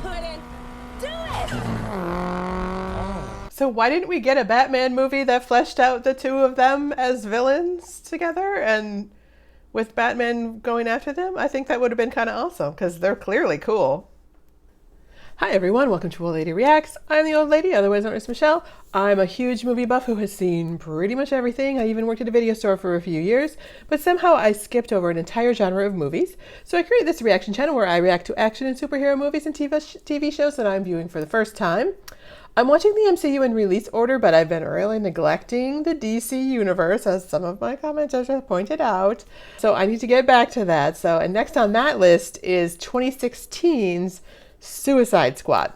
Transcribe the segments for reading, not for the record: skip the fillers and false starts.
Puddin, do it! So why didn't we get a Batman movie that fleshed out the two of them as villains together and with Batman going after them? I think that would have been kind of awesome because they're clearly cool. Hi everyone, welcome to Old Lady Reacts. I'm the old lady, otherwise known as Michelle. I'm a huge movie buff who has seen pretty much everything. I even worked at a video store for a few years, but somehow I skipped over an entire genre of movies. So I created this reaction channel where I react to action and superhero movies and TV shows that I'm viewing for the first time. I'm watching the MCU in release order, but I've been really neglecting the DC universe, as some of my commenters have pointed out. So I need to get back to that. And next on that list is 2016's Suicide Squad,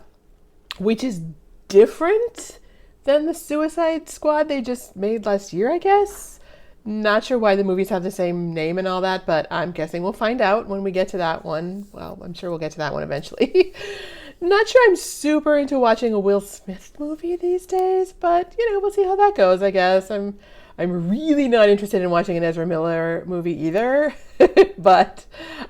which is different than the Suicide Squad they just made last year, I guess. Not sure why the movies have the same name and all that, but I'm guessing we'll find out when we get to that one. Well, I'm sure we'll get to that one eventually. Not sure I'm super into watching a Will Smith movie these days, but we'll see how that goes, I guess. I'm really not interested in watching an Ezra Miller movie either, but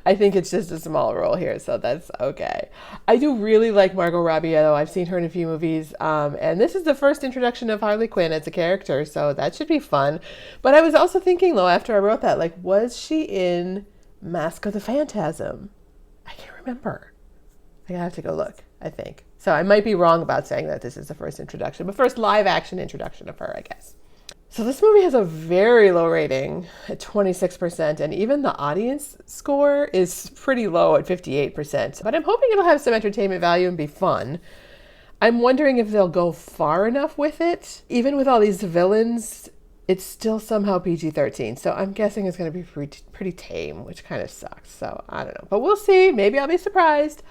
I think it's just a small role here, so that's okay. I do really like Margot Robbie, though. I've seen her in a few movies, and this is the first introduction of Harley Quinn as a character, so that should be fun. But I was also thinking, though, after I wrote that, was she in Mask of the Phantasm? I can't remember. I have to go look, I think. So I might be wrong about saying that this is the first introduction, but first live action introduction of her, I guess. So this movie has a very low rating at 26%, and even the audience score is pretty low at 58%. But I'm hoping it'll have some entertainment value and be fun. I'm wondering if they'll go far enough with it. Even with all these villains, it's still somehow PG-13. So I'm guessing it's going to be pretty tame, which kind of sucks. So I don't know. But we'll see. Maybe I'll be surprised.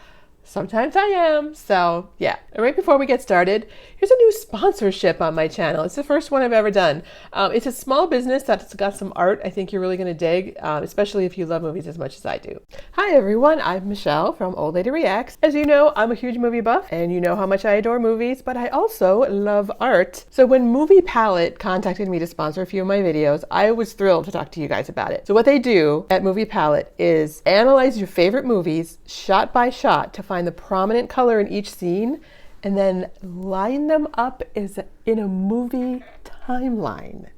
Sometimes I am. So yeah. And right before we get started, here's a new sponsorship on my channel. It's the first one I've ever done. It's a small business that's got some art I think you're really going to dig, especially if you love movies as much as I do. Hi everyone, I'm Michelle from Old Lady Reacts. As you know, I'm a huge movie buff, and you know how much I adore movies, but I also love art. So when Movie Palette contacted me to sponsor a few of my videos, I was thrilled to talk to you guys about it. So what they do at Movie Palette is analyze your favorite movies shot by shot to find the prominent color in each scene, and then line them up as in a movie timeline.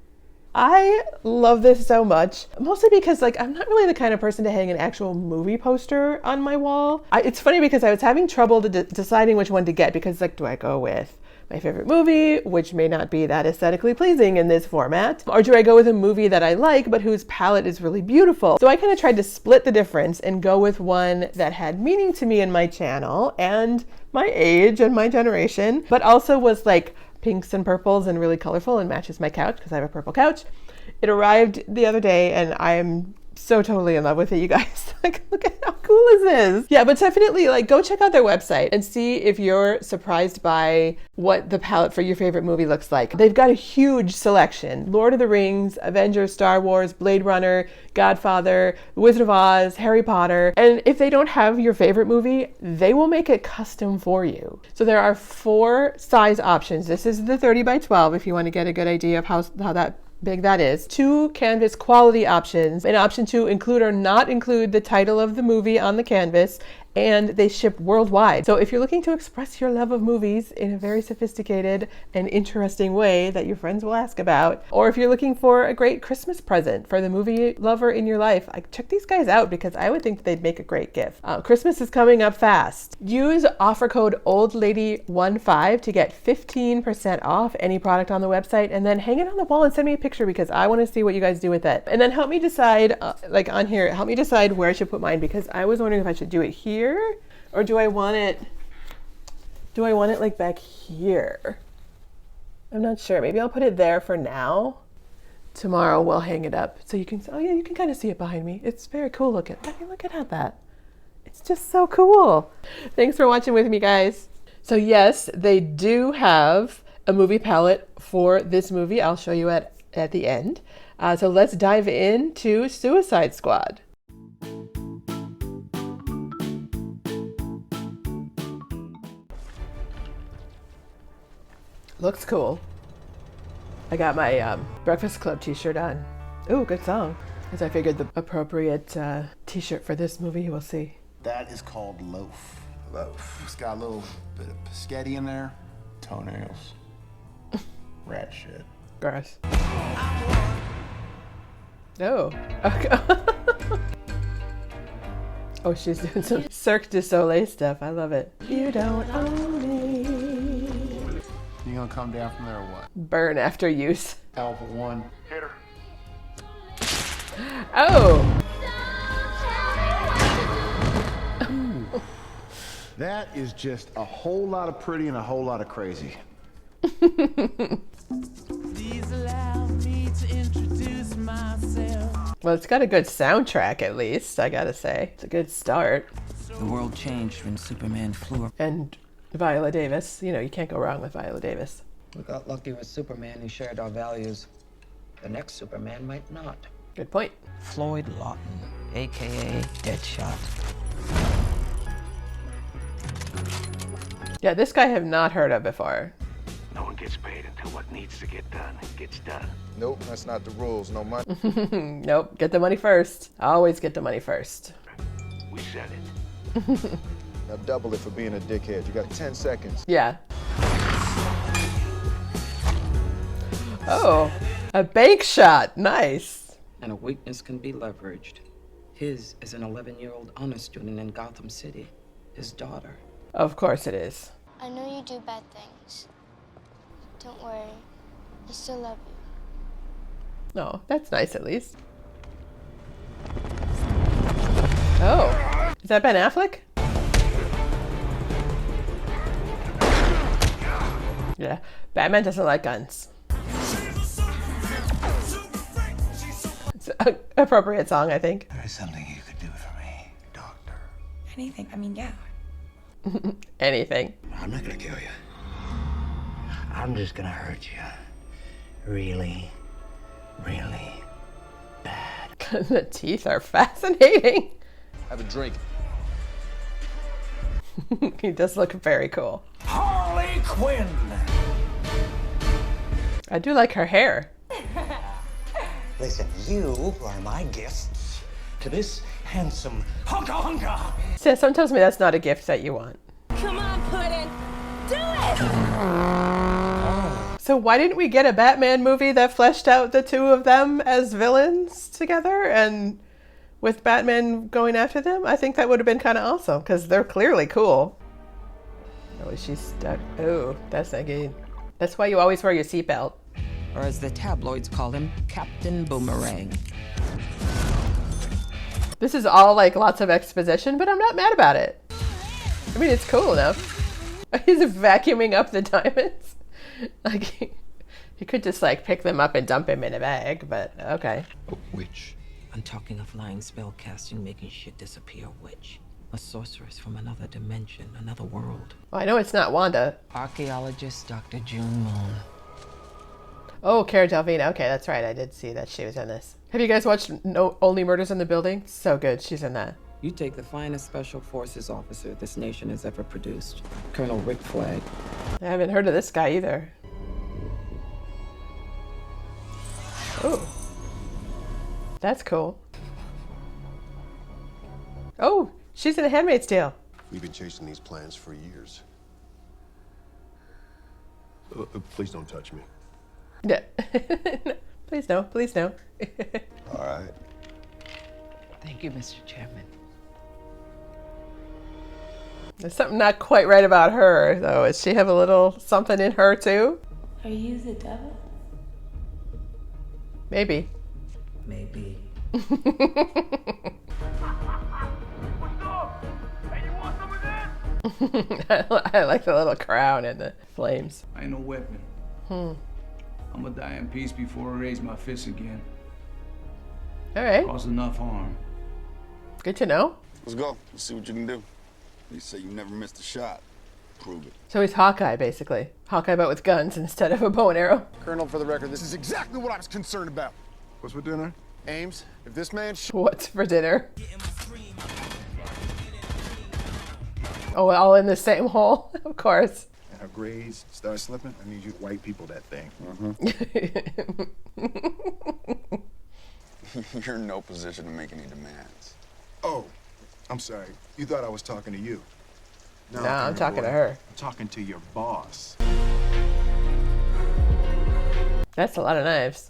I love this so much, mostly because I'm not really the kind of person to hang an actual movie poster on my wall. It's funny because I was having trouble deciding which one to get, because do I go with my favorite movie, which may not be that aesthetically pleasing in this format, or do I go with a movie that I like but whose palette is really beautiful? So I kind of tried to split the difference and go with one that had meaning to me in my channel and my age and my generation, but also was pinks and purples and really colorful and matches my couch because I have a purple couch. It arrived the other day and I'm so totally in love with it, you guys. Look at how cool is this? Yeah, but definitely go check out their website and see if you're surprised by what the palette for your favorite movie looks like. They've got a huge selection: Lord of the Rings, Avengers, Star Wars, Blade Runner, Godfather, The Wizard of Oz, Harry Potter. And if they don't have your favorite movie, they will make it custom for you. So there are 4 size options. This is the 30 by 12 if you want to get a good idea of how that big that is. 2 canvas quality options, and option 2, include or not include the title of the movie on the canvas, and they ship worldwide. So if you're looking to express your love of movies in a very sophisticated and interesting way that your friends will ask about, or if you're looking for a great Christmas present for the movie lover in your life, check these guys out because I would think that they'd make a great gift. Christmas is coming up fast. Use offer code OldLady15 to get 15% off any product on the website, and then hang it on the wall and send me a picture because I want to see what you guys do with it. And then help me decide, on here, help me decide where I should put mine, because I was wondering if I should do it here, or do I want it back here? I'm not sure. Maybe I'll put it there for now. Tomorrow we'll hang it up so you can, oh yeah, you can kind of see it behind me. It's very cool looking. Look at that. It's just so cool. Thanks for watching with me, guys. So yes, they do have a movie palette for this movie. I'll show you at the end. So let's dive into Suicide Squad. Looks cool. I got my Breakfast Club t-shirt on. Ooh, good song. Because I figured the appropriate t-shirt for this movie, we'll see. That is called loaf. It's got a little bit of biscotti in there. Toenails. Rat shit. Gross. Oh. Okay. Oh, she's doing some Cirque du Soleil stuff. I love it. You don't own me. You gonna come down from there or what? Burn after use. Alpha 1. Hit her. Oh. That is just a whole lot of pretty and a whole lot of crazy. Please allow me to introduce myself. Well, it's got a good soundtrack at least, I gotta say. It's a good start. The world changed when Superman flew. And Viola Davis. You know, you can't go wrong with Viola Davis. We got lucky with Superman. He shared our values. The next Superman might not. Good point. Floyd Lawton, a.k.a. Deadshot. Yeah, this guy I have not heard of before. No one gets paid until what needs to get done gets done. Nope, that's not the rules. No money. Nope, get the money first. Always get the money first. We said it. Now double it for being a dickhead. You got 10 seconds. Yeah. Oh, a bank shot. Nice. And a weakness can be leveraged. His is an 11-year-old honor student in Gotham City. His daughter. Of course it is. I know you do bad things. Don't worry. I still love you. No, that's nice at least. Oh, is that Ben Affleck? Yeah, Batman doesn't like guns. It's an appropriate song, I think. There is something you could do for me, Doctor. Anything. I mean, yeah. Anything. I'm not gonna kill you. I'm just gonna hurt you. Really, really bad. The teeth are fascinating. Have a drink. He does look very cool. Harley Quinn! I do like her hair. Listen, you are my guests to this handsome hunka. See, someone tells me that's not a gift that you want. Come on, Puddin. Do it! So why didn't we get a Batman movie that fleshed out the two of them as villains together and with Batman going after them? I think that would have been kind of awesome because they're clearly cool. Oh, she's stuck. Oh, that's not good. That's why you always wear your seatbelt. Or as the tabloids call him, Captain Boomerang. This is all like lots of exposition, but I'm not mad about it. I mean, it's cool enough. He's vacuuming up the diamonds. Like, he could just like pick them up and dump him in a bag, but okay. A witch. I'm talking of flying spell casting, making shit disappear witch. A sorceress from another dimension, another world. Well, I know it's not Wanda. Archaeologist Dr. June Moon. Oh, Cara Delvine. Okay, that's right. I did see that she was in this. Have you guys watched Only Murders in the Building? So good. She's in that. You take the finest special forces officer this nation has ever produced, Colonel Rick Flag. I haven't heard of this guy either. Oh. That's cool. Oh, she's in A Handmaid's Tale. We've been chasing these plans for years. Please don't touch me. Yeah. Please no, please no. All right. Thank you, Mr. Chairman. There's something not quite right about her, though. Does she have a little something in her, too? Are you the devil? Maybe. Maybe. I like the little crown and the flames. I ain't no weapon. I'm gonna die in peace before I raise my fist again. All right. Cause enough harm. Good to know. Let's go. Let's see what you can do. You say you never missed a shot. Prove it. So he's Hawkeye, basically. Hawkeye, but with guns instead of a bow and arrow. Colonel, for the record, this is exactly what I was concerned about. What's for dinner? Ames, if this man What's for dinner? Oh, all in the same hole? Of course. And her grades start slipping, I need you to white people that thing. You're in no position to make any demands. Oh, I'm sorry. You thought I was talking to you. No, I'm talking to her. I'm talking to your boss. That's a lot of knives.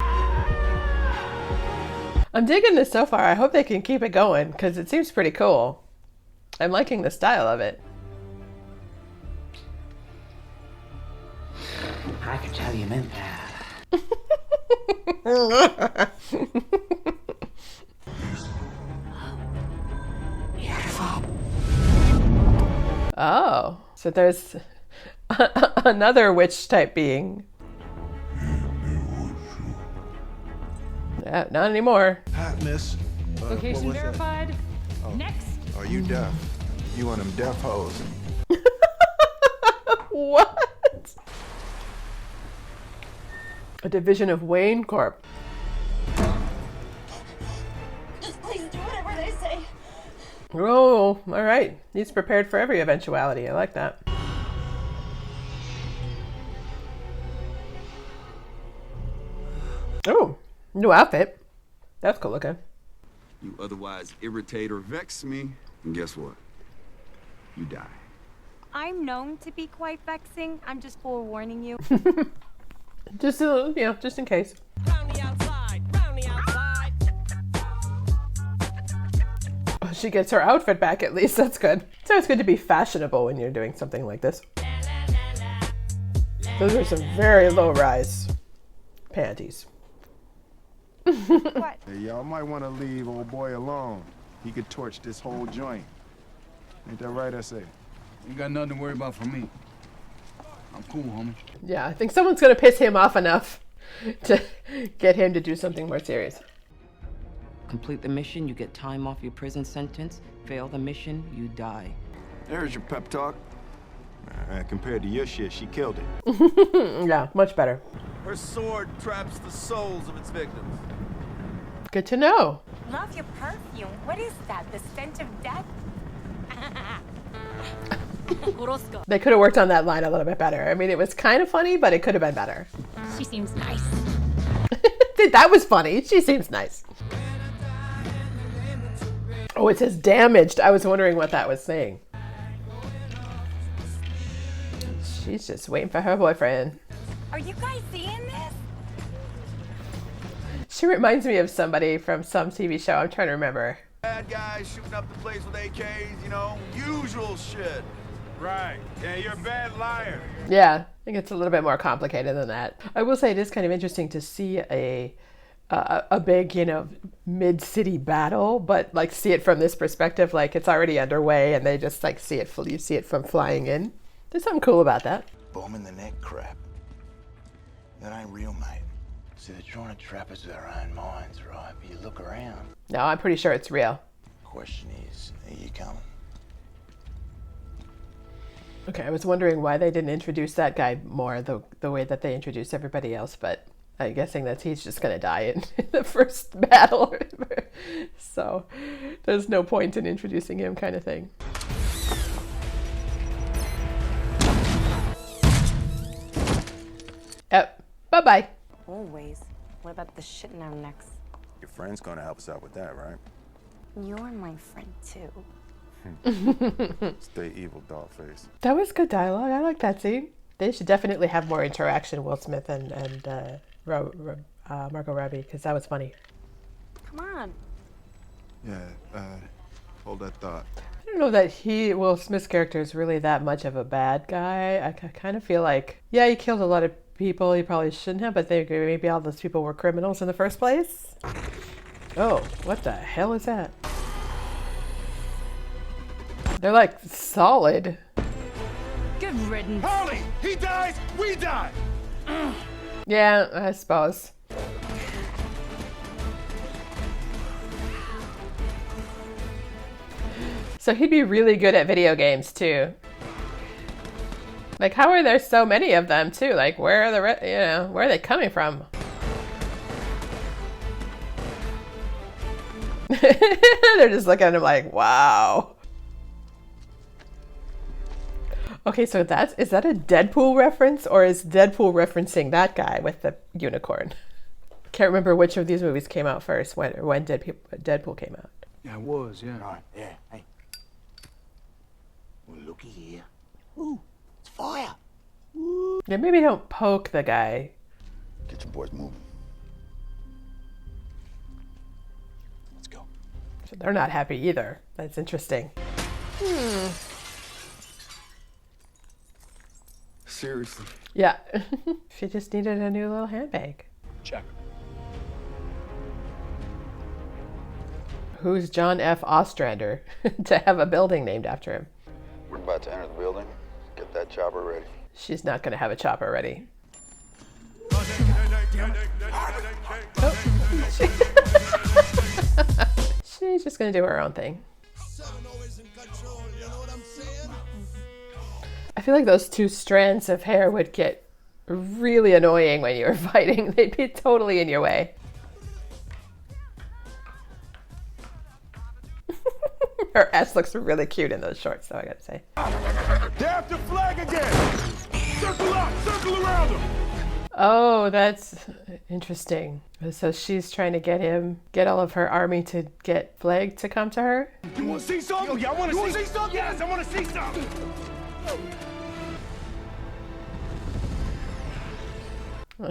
I'm digging this so far. I hope they can keep it going because it seems pretty cool. I'm liking the style of it. I could tell you meant that. Beautiful. Oh, so there's another witch type being. Yeah, not anymore. Hi, miss. Location verified. Next. Are you deaf? You one of them deaf hoes? What? A division of Wayne Corp. Just please do whatever they say. Oh, all right. He's prepared for every eventuality. I like that. Oh, new outfit. That's cool looking. You otherwise irritate or vex me, and guess what? You die. I'm known to be quite vexing. I'm just forewarning you. Just just in case. Round the outside, round the outside. Oh, she gets her outfit back at least. That's good. So it's good to be fashionable when you're doing something like this. Those are some very low-rise panties. What? Hey, y'all might want to leave old boy alone. He could torch this whole joint. Ain't that right, I say? You got nothing to worry about from me. I'm cool, homie. Yeah, I think someone's going to piss him off enough to get him to do something more serious. Complete the mission, you get time off your prison sentence. Fail the mission, you die. There's your pep talk. Compared to your shit, she killed it. Yeah, much better. Her sword traps the souls of its victims. Good to know. Love your perfume. What is that? The stench of death? They could have worked on that line a little bit better. I mean, it was kind of funny, but it could have been better. She seems nice. That was funny. She seems nice. Oh, it says damaged. I was wondering what that was saying. She's just waiting for her boyfriend. Are you guys seeing this? She reminds me of somebody from some TV show. I'm trying to remember. Bad guys shooting up the place with AKs, you know, usual shit. Right. Yeah, you're a bad liar. Yeah, I think it's a little bit more complicated than that. I will say it is kind of interesting to see a big, mid-city battle, but like see it from this perspective, like it's already underway and they just like you see it from flying in. There's something cool about that. Bomb in the neck crap. That ain't real, mate. See, they're trying to trap us with our own minds, right? But you look around. No, I'm pretty sure it's real. Question is, are you coming? Okay, I was wondering why they didn't introduce that guy more the way that they introduced everybody else, but I'm guessing that he's just going to die in the first battle. So there's no point in introducing him kind of thing. Yep. Bye-bye. Always. What about the shit in our necks? Your friend's gonna help us out with that, right? You're my friend, too. Stay evil, dog face. That was good dialogue. I like that scene. They should definitely have more interaction, Will Smith and Margot Robbie, because that was funny. Come on. Yeah, hold that thought. I don't know that Will Smith's character is really that much of a bad guy. I kind of feel like, yeah, he killed a lot of people he probably shouldn't have, but maybe all those people were criminals in the first place. Oh, what the hell is that? They're like solid. Good riddance. Holly, he dies, we die. Yeah, I suppose. So he'd be really good at video games too. Like, how are there so many of them too? Like, where are where are they coming from? They're just looking at him like, wow. Okay, so is that a Deadpool reference, or is Deadpool referencing that guy with the unicorn? Can't remember which of these movies came out first, when Deadpool came out. Yeah, it was, yeah. Right, yeah, hey. Well, looky here. Ooh, it's fire. Yeah, maybe don't poke the guy. Get your boys moving. Let's go. So they're not happy either. That's interesting. Seriously. Yeah. She just needed a new little handbag. Check. Who's John F. Ostrander to have a building named after him? We're about to enter the building. Get that chopper ready. She's not going to have a chopper ready. She's just going to do her own thing. I feel like those two strands of hair would get really annoying when you were fighting. They'd be totally in your way. Her ass looks really cute in those shorts, though, I gotta say. They're after Flag again! Circle up! Circle around them! Oh, that's interesting. So she's trying to get all of her army to get Flag to come to her? You want to see something? Yeah, I want to see something. Yes, I want to see something.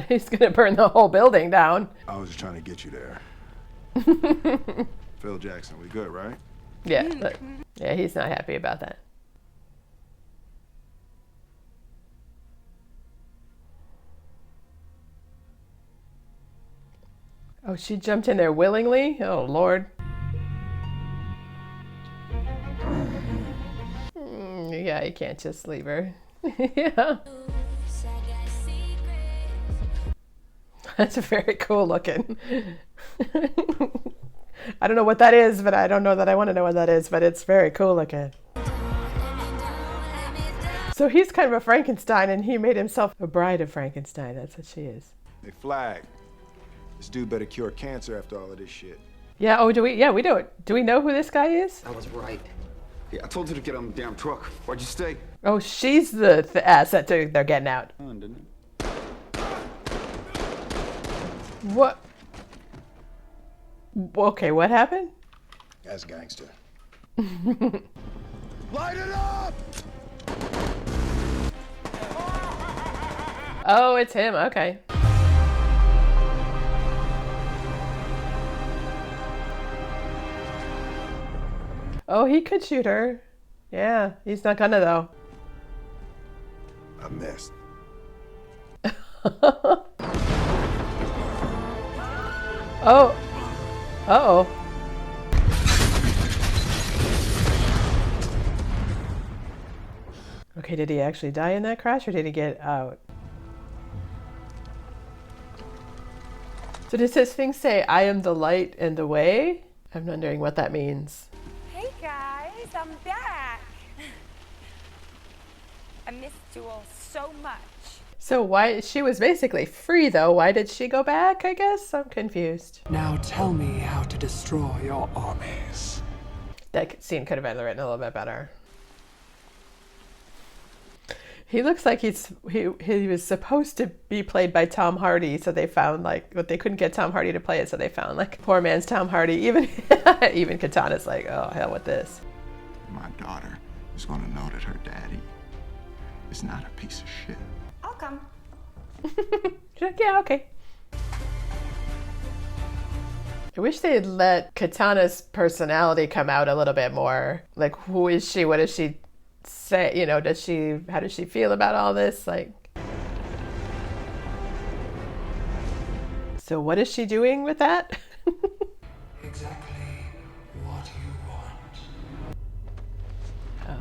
He's gonna burn the whole building down. I was just trying to get you there. Phil Jackson, we good, right? Yeah, look. Yeah, he's not happy about that. Oh, she jumped in there willingly? Oh, Lord. Yeah, you can't just leave her. Yeah. That's very cool looking. I don't know what that is, but I don't know that I want to know what that is, but it's very cool looking. So he's kind of a Frankenstein, and he made himself a bride of Frankenstein. That's what she is. Hey, Flag. This dude better cure cancer after all of this shit. Yeah, oh, do we? Yeah, we do it. Do we know who this guy is? I was right. Yeah, I told you to get on the damn truck. Why'd you stay? Oh, she's the asset they're getting out. What? Okay, what happened? That's gangster. Light it up! Oh, it's him. Okay. Oh, he could shoot her. Yeah, he's not gonna though. I missed. Oh. Uh-oh. Okay, did he actually die in that crash or did he get out? So does this thing say, I am the light and the way? I'm wondering what that means. Hey guys, I'm back. I missed you all so much. So why, she was basically free though. Why did she go back, I guess? I'm confused. Now tell me how to destroy your armies. That scene could have been written a little bit better. He looks like he was supposed to be played by Tom Hardy, so they found but they couldn't get Tom Hardy to play it, so they found poor man's Tom Hardy. Even Katana's like, oh, hell with this. My daughter is gonna know that her daddy is not a piece of shit. I'll come. She's like, yeah, okay. I wish they had let Katana's personality come out a little bit more. Like, who is she? What does she say? How does she feel about all this? So what is she doing with that? Exactly what you want.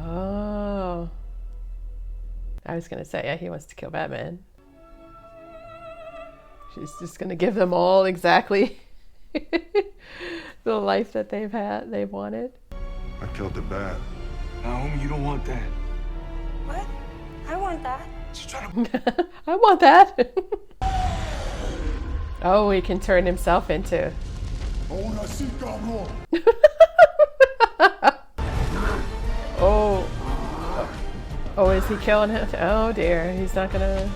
Oh. I was going to say, yeah, he wants to kill Batman. She's just going to give them all exactly the life that they've wanted. I killed the bat. Naomi, you don't want that. What? I want that. She's trying to... I want that. Oh, he can turn himself into... Oh. Oh, is he killing him? Oh dear, he's not gonna...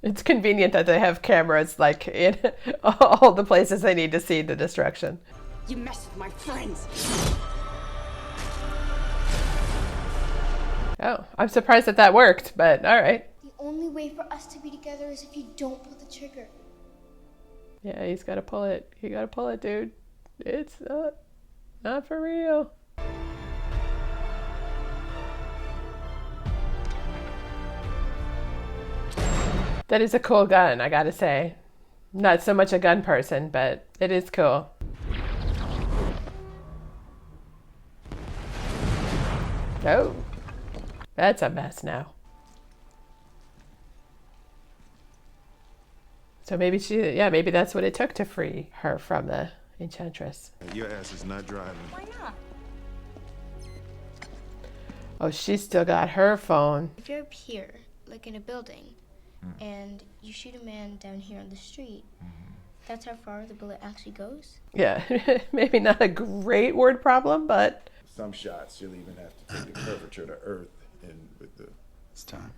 It's convenient that they have cameras in all the places they need to see the destruction. You mess with my friends. Oh, I'm surprised that that worked, but all right. The only way for us to be together is if you don't pull the trigger. Yeah, he's got to pull it. You got to pull it, dude. It's not for real. That is a cool gun, I gotta say. Not so much a gun person, but it is cool. Oh, that's a mess now. So maybe maybe that's what it took to free her from the enchantress. Your ass is not driving. Why not? Oh, she's still got her phone. If you're up here, like in a building, and you shoot a man down here on the street, that's how far the bullet actually goes? Yeah, maybe not a great word problem, but... Some shots you'll even have to take the curvature to Earth in with the... It's time.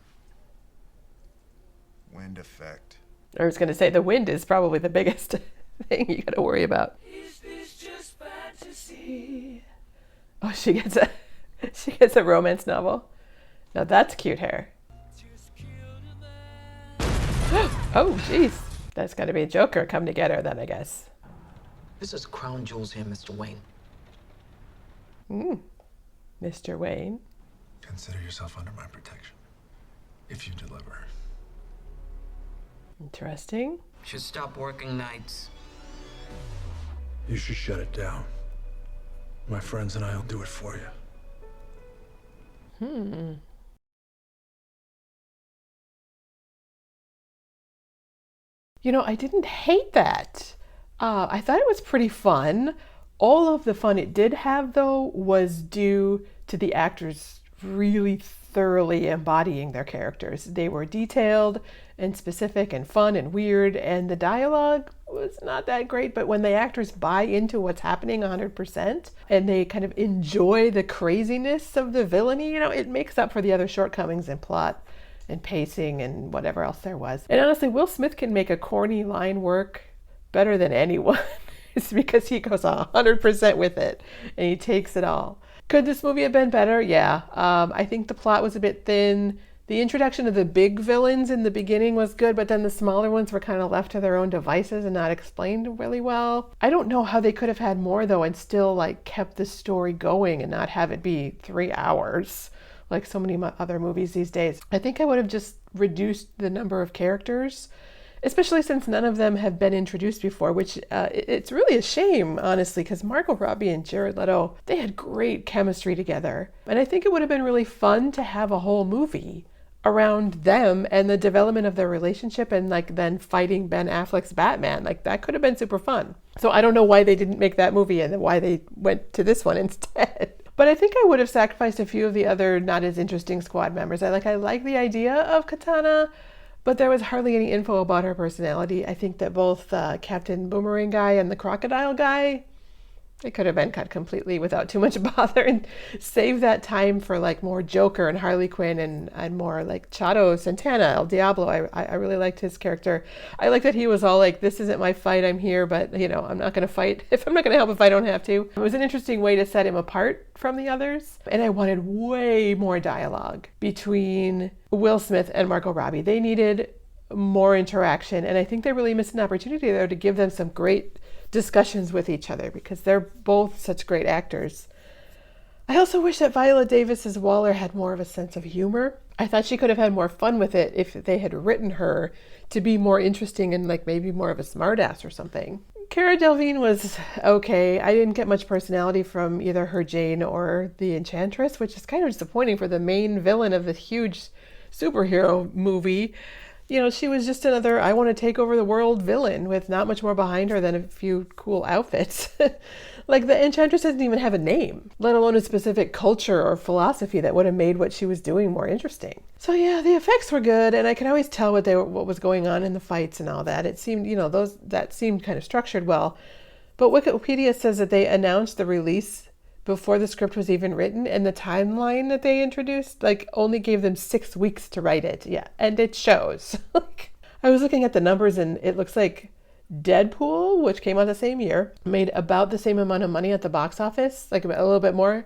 Wind effect. I was going to say the wind is probably the biggest thing you got to worry about. Is this just fantasy? Oh, she gets a romance novel. Now that's cute hair. Oh, jeez. That's got to be a Joker come together then, I guess. This is crown jewels here, Mr. Wayne. Mr. Wayne. Consider yourself under my protection. If you deliver. Interesting. Should stop working nights. You should shut it down. My friends and I will do it for you. You know, I didn't hate that. I thought it was pretty fun. All of the fun it did have, though, was due to the actors really thoroughly embodying their characters. They were detailed and specific and fun and weird, and the dialogue was not that great, but when the actors buy into what's happening 100% and they kind of enjoy the craziness of the villainy, you know, it makes up for the other shortcomings in plot and pacing and whatever else there was. And honestly, Will Smith can make a corny line work better than anyone. It's because he goes 100% with it and he takes it all. Could this movie have been better? Yeah. I think the plot was a bit thin. The introduction of the big villains in the beginning was good, but then the smaller ones were kind of left to their own devices and not explained really well. I don't know how they could have had more, though, and still like kept the story going and not have it be 3 hours like so many other movies these days. I think I would have just reduced the number of characters, especially since none of them have been introduced before, which it's really a shame, honestly, because Margot Robbie and Jared Leto, they had great chemistry together. And I think it would have been really fun to have a whole movie around them and the development of their relationship and like then fighting Ben Affleck's Batman. Like that could have been super fun. So I don't know why they didn't make that movie and why they went to this one instead. But I think I would have sacrificed a few of the other not as interesting squad members. I like the idea of Katana, but there was hardly any info about her personality. I think that both Captain Boomerang guy and the Crocodile guy, it could have been cut completely without too much bother and save that time for like more Joker and Harley Quinn and more like Chato Santana, El Diablo. I really liked his character. I like that he was all like, this isn't my fight, I'm here, but you know, I'm not going to fight. If I'm not going to help if I don't have to. It was an interesting way to set him apart from the others. And I wanted way more dialogue between Will Smith and Margot Robbie. They needed more interaction. And I think they really missed an opportunity there to give them some great discussions with each other because they're both such great actors. I also wish that Viola Davis's Waller had more of a sense of humor. I thought she could have had more fun with it if they had written her to be more interesting and like maybe more of a smartass or something. Cara Delevingne was okay. I didn't get much personality from either her Jane or the Enchantress, which is kind of disappointing for the main villain of this huge superhero movie. You know, she was just another I want to take over the world villain with not much more behind her than a few cool outfits. Like the Enchantress doesn't even have a name, let alone a specific culture or philosophy that would have made what she was doing more interesting. So yeah, the effects were good, and I could always tell what was going on in the fights and all that. It seemed, you know, that seemed kind of structured well. But Wikipedia says that they announced the release before the script was even written, and the timeline that they introduced like only gave them 6 weeks to write it. Yeah, and it shows. Like I was looking at the numbers and it looks like Deadpool, which came out the same year, made about the same amount of money at the box office, like a little bit more,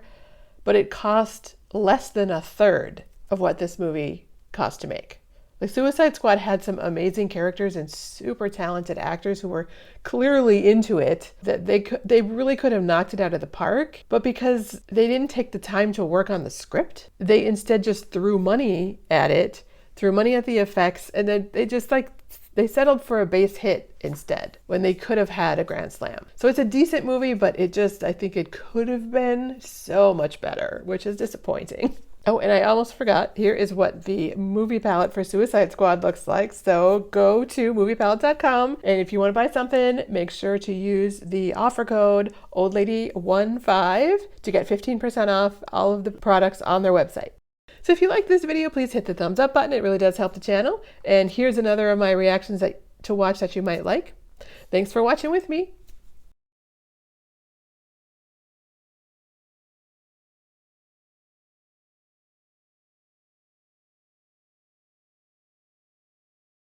but it cost less than a third of what this movie cost to make. The Suicide Squad had some amazing characters and super talented actors who were clearly into it, that they really could have knocked it out of the park. But because they didn't take the time to work on the script, they instead just threw money at it, threw money at the effects, and then they settled for a base hit instead when they could have had a grand slam. So it's a decent movie, but I think it could have been so much better, which is disappointing. Oh, and I almost forgot, here is what the movie palette for Suicide Squad looks like. So go to moviepalette.com, and if you want to buy something, make sure to use the offer code OldLady15 to get 15% off all of the products on their website. So if you like this video, please hit the thumbs up button. It really does help the channel. And here's another of my reactions to watch that you might like. Thanks for watching with me.